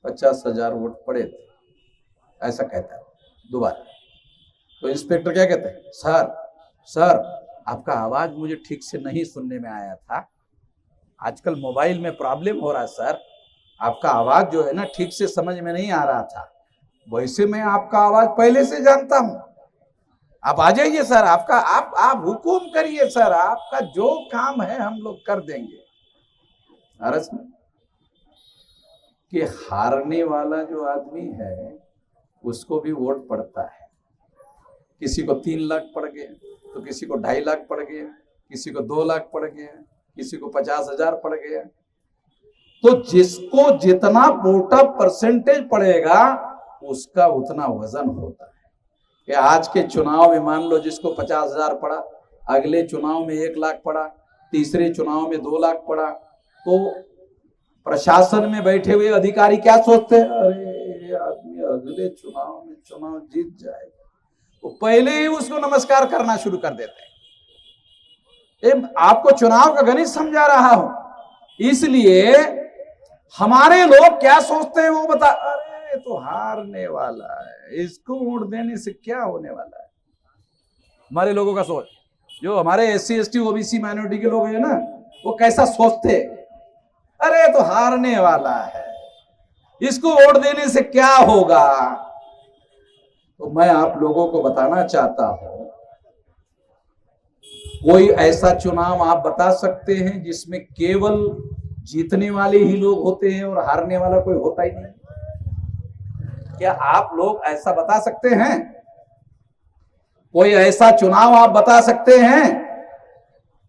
50,000 वोट पड़े थे, ऐसा कहता है दोबारा। तो इंस्पेक्टर क्या कहता है? सर आपका आवाज मुझे ठीक से नहीं सुनने में आया था, आजकल मोबाइल में प्रॉब्लम हो रहा है सर, आपका आवाज जो है ना ठीक से समझ में नहीं आ रहा था। वैसे मैं आपका आवाज पहले से जानता हूं, आप आ जाइए सर, आपका आप हुकुम करिए सर, आपका जो काम है हम लोग कर देंगे। अरस में कि हारने वाला जो आदमी है उसको भी वोट पड़ता है। किसी को 3 लाख पड़ गए, तो किसी को 2.5 लाख पड़ गए, किसी को 2 लाख पड़ गए, किसी को 50,000 पड़ गए। तो जिसको जितना वोटा परसेंटेज पड़ेगा उसका उतना वजन होता है। कि आज के चुनाव में मान लो जिसको 50,000 पड़ा, अगले चुनाव में 1 लाख पड़ा, तीसरे चुनाव में 2 लाख पड़ा, तो प्रशासन में बैठे हुए अधिकारी क्या सोचते हैं? अरे आदमी अगले चुनाव में चुनाव जीत जाएगा, तो पहले ही उसको नमस्कार करना शुरू कर देते हैं। आपको चुनाव का गणित समझा रहा हूं, इसलिए हमारे लोग क्या सोचते हैं वो बता, अरे तो हारने वाला है, इसको वोट देने से क्या होने वाला है। हमारे लोगों का सोच, जो हमारे SC ST OBC माइनॉरिटी के लोग हैं ना, वो कैसा सोचते, अरे तो हारने वाला है, इसको वोट देने से क्या होगा। तो मैं आप लोगों को बताना चाहता हूं, कोई ऐसा चुनाव आप बता सकते हैं जिसमें केवल जीतने वाले ही लोग होते हैं और हारने वाला कोई होता ही नहीं? क्या आप लोग ऐसा बता सकते हैं? कोई ऐसा चुनाव आप बता सकते हैं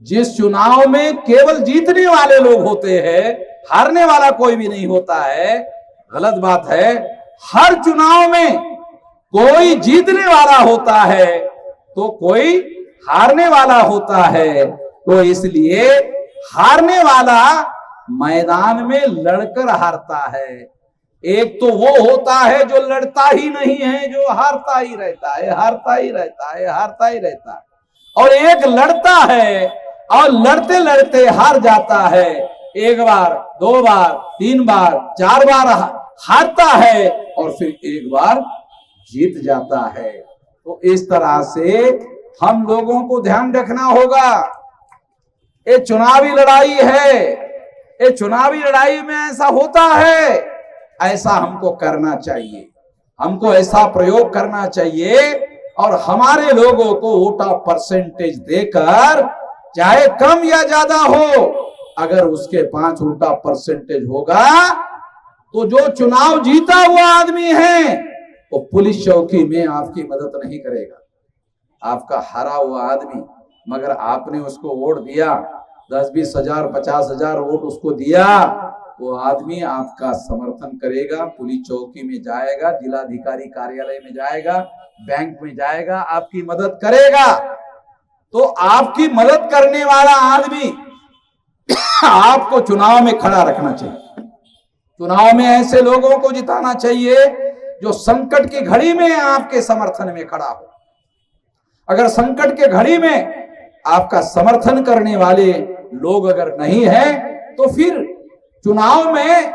जिस चुनाव में केवल जीतने वाले लोग होते हैं, हारने वाला कोई भी नहीं होता है? गलत बात है। हर चुनाव में कोई जीतने वाला होता है तो कोई हारने वाला होता है। तो इसलिए हारने वाला मैदान में लड़कर हारता है। एक तो वो होता है जो लड़ता ही नहीं है, जो हारता ही रहता है, हारता ही रहता है, हारता ही रहता है। और एक लड़ता है और लड़ते लड़ते हार जाता है, 1 बार 2 बार 3 बार 4 बार हारता है और फिर 1 बार जीत जाता है। तो इस तरह से हम लोगों को ध्यान रखना होगा। ये चुनावी लड़ाई है, ये चुनावी लड़ाई में ऐसा होता है, ऐसा हमको करना चाहिए, हमको ऐसा प्रयोग करना चाहिए और हमारे लोगों को वोटा परसेंटेज देकर, चाहे कम या ज्यादा हो, अगर उसके 5 वोटा परसेंटेज होगा तो जो चुनाव जीता हुआ आदमी है वो पुलिस चौकी में आपकी मदद नहीं करेगा। आपका हारा हुआ आदमी, मगर आपने उसको वोट दिया, 10-20 हजार 50 हजार वोट उसको दिया, वो आदमी आपका समर्थन करेगा, पुलिस चौकी में जाएगा, जिलाधिकारी कार्यालय में जाएगा, बैंक में जाएगा, आपकी मदद करेगा। तो आपकी मदद करने वाला आदमी आपको चुनाव में खड़ा रखना चाहिए। चुनाव में ऐसे लोगों को जिताना चाहिए जो संकट की घड़ी में आपके समर्थन में खड़ा हो। अगर संकट के घड़ी में आपका समर्थन करने वाले लोग अगर नहीं है, तो फिर चुनाव में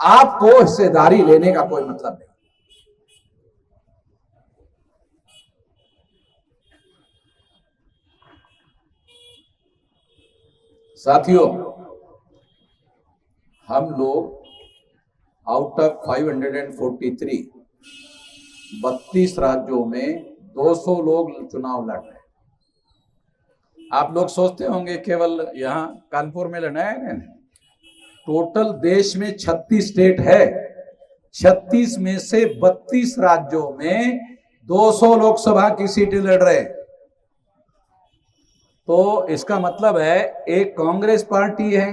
आपको हिस्सेदारी लेने का कोई मतलब नहीं। साथियों, हम लोग आउट ऑफ 543 32 राज्यों में 200 लोग चुनाव लड़ रहे हैं। आप लोग सोचते होंगे केवल यहां कानपुर में लड़ना है। टोटल देश में 36 स्टेट है, 36 में से 32 राज्यों में 200 लोकसभा की सीटें लड़ रहे हैं। तो इसका मतलब है एक कांग्रेस पार्टी है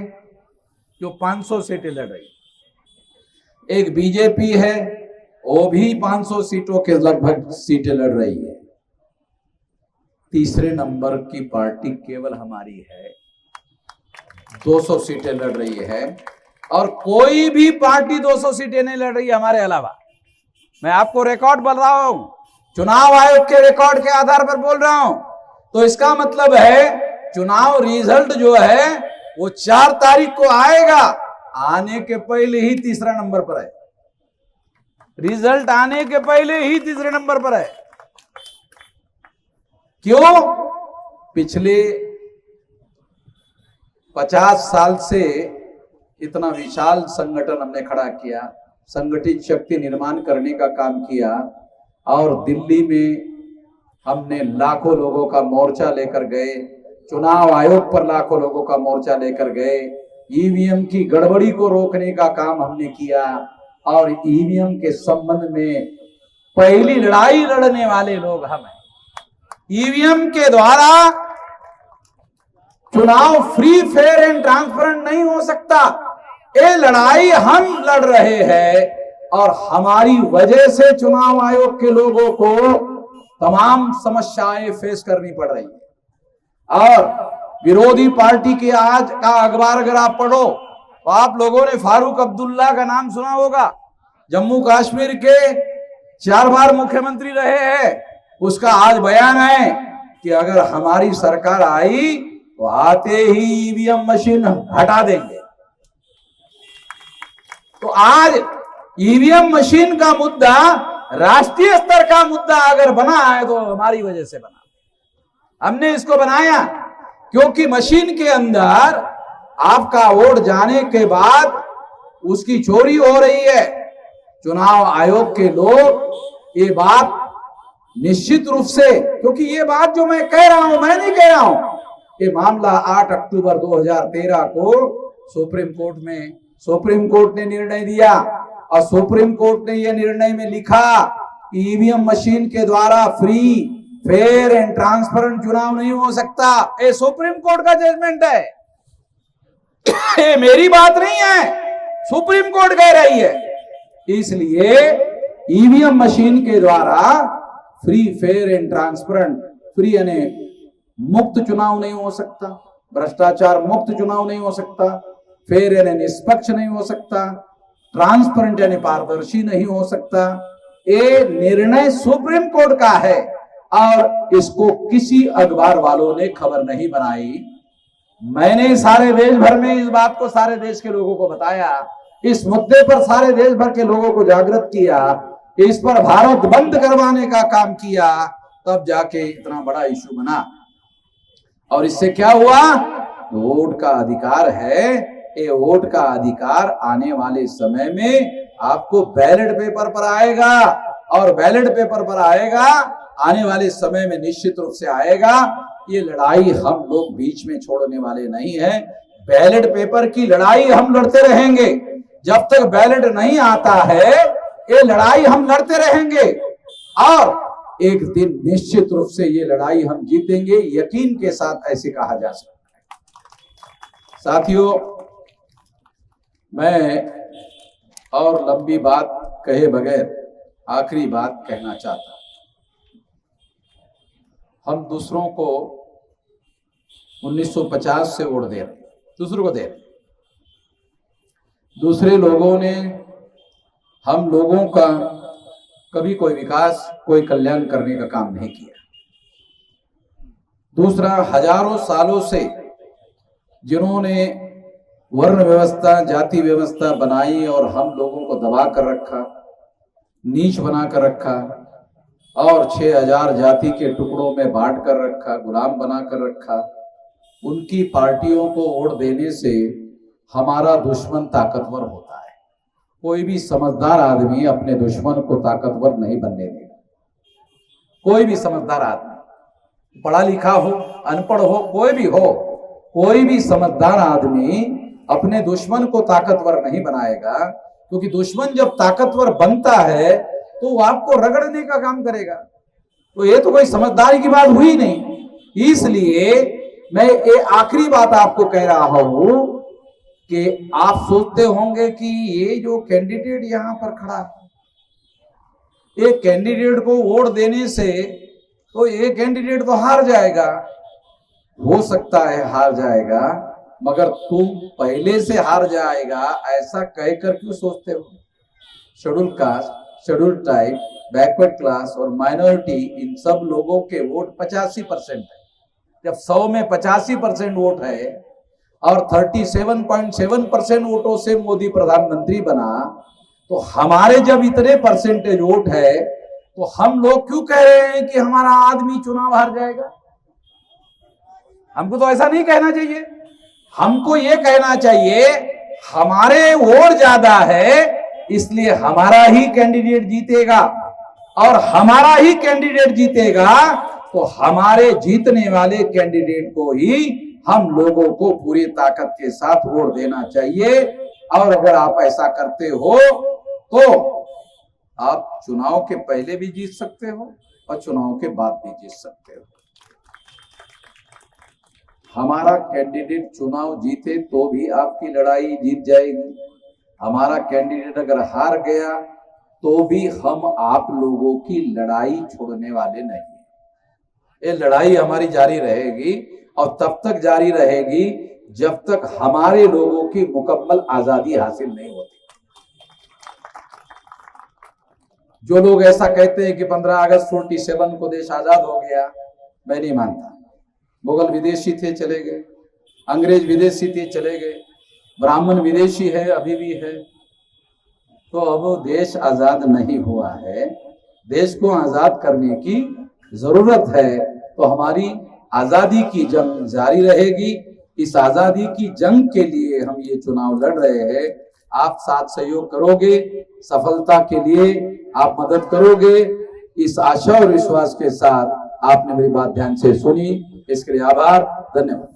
जो 500 सीटें लड़ रही है, एक बीजेपी है वो भी 500 सीटों के लगभग सीटें लड़ रही है। तीसरे नंबर की पार्टी केवल हमारी है, 200 सीटें लड़ रही है, और कोई भी पार्टी 200 सीटें नहीं लड़ रही है हमारे अलावा। मैं आपको रिकॉर्ड बोल रहा हूं, चुनाव आयोग के रिकॉर्ड के आधार पर बोल रहा हूं। तो इसका मतलब है चुनाव रिजल्ट जो है वो 4 तारीख को आएगा, आने के पहले ही तीसरा नंबर पर है। रिजल्ट आने के पहले ही तीसरे नंबर पर है। क्यों? पिछले 50 साल से इतना विशाल संगठन हमने खड़ा किया, संगठित शक्ति निर्माण करने का काम किया, और दिल्ली में हमने लाखों लोगों का मोर्चा लेकर गए, चुनाव आयोग पर लाखों लोगों का मोर्चा लेकर गए, ईवीएम की गड़बड़ी को रोकने का काम हमने किया, और ईवीएम के संबंध में पहली लड़ाई लड़ने वाले लोग हम हैं। ईवीएम के द्वारा चुनाव फ्री, फेयर एंड ट्रांसपेरेंट नहीं हो सकता। ये लड़ाई हम लड़ रहे हैं, और हमारी वजह से चुनाव आयोग के लोगों को तमाम समस्याएं फेस करनी पड़ रही है। और विरोधी पार्टी के आज का अखबार अगर आप पढ़ो तो आप लोगों ने फारूक अब्दुल्ला का नाम सुना होगा, जम्मू कश्मीर के 4 बार मुख्यमंत्री रहे हैं। उसका आज बयान है कि अगर हमारी सरकार आई तो आते ही ईवीएम मशीन हटा देंगे। तो आज ईवीएम मशीन का मुद्दा राष्ट्रीय स्तर का मुद्दा अगर बना है तो हमारी वजह से बना। हमने इसको बनाया क्योंकि मशीन के अंदर आपका वोट जाने के बाद उसकी चोरी हो रही है। चुनाव आयोग के लोग ये बात निश्चित रूप से, क्योंकि ये बात जो मैं कह रहा हूं मैं नहीं कह रहा हूं, ये मामला 8 अक्टूबर 2013 को सुप्रीम कोर्ट ने निर्णय दिया, और सुप्रीम कोर्ट ने यह निर्णय में लिखा ईवीएम मशीन के द्वारा फ्री, फेयर एंड ट्रांसपेरेंट चुनाव नहीं हो सकता। ये सुप्रीम कोर्ट का जजमेंट है, ये मेरी बात नहीं है, सुप्रीम कोर्ट कह रही है। इसलिए ईवीएम मशीन के द्वारा free, fair and transparent, free यानी मुक्त चुनाव नहीं हो सकता, भ्रष्टाचार मुक्त चुनाव नहीं हो सकता, फेयर यानी निष्पक्ष नहीं हो सकता, ट्रांसपेरेंट यानी पारदर्शी नहीं हो सकता। ये निर्णय सुप्रीम कोर्ट का है, और इसको किसी अखबार वालों ने खबर नहीं बनाई। मैंने सारे देश भर में इस बात को सारे देश के लोगों को बताया, इस मुद्दे पर सारे देश भर के लोगों को जागृत किया, इस पर भारत बंद करवाने का काम किया, तब जाके इतना बड़ा इशू बना। और इससे क्या हुआ? वोट का अधिकार है, ये वोट का अधिकार आने वाले समय में आपको बैलेट पेपर पर आएगा, और बैलेट पेपर पर आएगा, आने वाले समय में निश्चित रूप से आएगा। ये लड़ाई हम लोग बीच में छोड़ने वाले नहीं है। बैलेट पेपर की लड़ाई हम लड़ते रहेंगे। जब तक बैलेट नहीं आता है ये लड़ाई हम लड़ते रहेंगे और एक दिन निश्चित रूप से ये लड़ाई हम जीतेंगे, यकीन के साथ ऐसे कहा जा सकता है। साथियों, मैं और लंबी बात कहे बगैर आखिरी बात कहना चाहता हूं। हम दूसरों को 1950 से वोट दे रहे, दूसरों को दे रहे। दूसरे लोगों ने हम लोगों का कभी कोई विकास, कोई कल्याण करने का काम नहीं किया। दूसरा, हजारों सालों से जिन्होंने वर्ण व्यवस्था, जाति व्यवस्था बनाई और हम लोगों को दबा कर रखा, नीच बना कर रखा और 6000 जाति के टुकड़ों में बांट कर रखा, गुलाम बना कर रखा, उनकी पार्टियों को वोट देने से हमारा दुश्मन ताकतवर होता है। कोई भी समझदार आदमी अपने दुश्मन को ताकतवर नहीं बनने देगा। कोई भी समझदार आदमी, पढ़ा लिखा हो, अनपढ़ हो, कोई भी हो, कोई भी समझदार आदमी अपने दुश्मन को ताकतवर नहीं बनाएगा, क्योंकि दुश्मन जब ताकतवर बनता है तो वो आपको रगड़ने का काम करेगा। तो ये तो कोई समझदारी की बात हुई नहीं। इसलिए मैं ये आखिरी बात आपको कह रहा हूं कि आप सोचते होंगे कि ये जो कैंडिडेट यहां पर खड़ा है, ये कैंडिडेट को वोट देने से तो ये कैंडिडेट तो हार जाएगा। हो सकता है हार जाएगा, मगर तुम पहले से हार जाएगा ऐसा कहकर क्यों सोचते हो? Schedule caste, schedule tribe, backward class और माइनॉरिटी, इन सब लोगों के वोट 85% है। जब 100 में 85% वोट है और 37.7% वोटों से मोदी प्रधानमंत्री बना, तो हमारे जब इतने परसेंटेज वोट है तो हम लोग क्यों कह रहे हैं कि हमारा आदमी चुनाव हार जाएगा? हमको तो ऐसा नहीं कहना चाहिए। हमको ये कहना चाहिए हमारे वोट ज्यादा है इसलिए हमारा ही कैंडिडेट जीतेगा, और हमारा ही कैंडिडेट जीतेगा तो हमारे जीतने वाले कैंडिडेट को ही हम लोगों को पूरी ताकत के साथ वोट देना चाहिए। और अगर आप ऐसा करते हो तो आप चुनाव के पहले भी जीत सकते हो और चुनाव के बाद भी जीत सकते हो। हमारा कैंडिडेट चुनाव जीते तो भी आपकी लड़ाई जीत जाएगी। हमारा कैंडिडेट अगर हार गया तो भी हम आप लोगों की लड़ाई छोड़ने वाले नहीं। ये लड़ाई हमारी जारी रहेगी और तब तक जारी रहेगी जब तक हमारे लोगों की मुकम्मल आजादी हासिल नहीं होती। जो लोग ऐसा कहते हैं कि 15 अगस्त 47 को देश आजाद हो गया, मैं नहीं मानता। मुगल विदेशी थे, चले गए, अंग्रेज विदेशी थे, चले गए, ब्राह्मण विदेशी है, अभी भी है। तो अब देश आजाद नहीं हुआ है, देश को आजाद करने की जरूरत है। तो हमारी आजादी की जंग जारी रहेगी। इस आजादी की जंग के लिए हम ये चुनाव लड़ रहे हैं। आप साथ सहयोग करोगे, सफलता के लिए आप मदद करोगे, इस आशा और विश्वास के साथ आपने मेरी बात ध्यान से सुनी, इसके लिए आभार, धन्यवाद।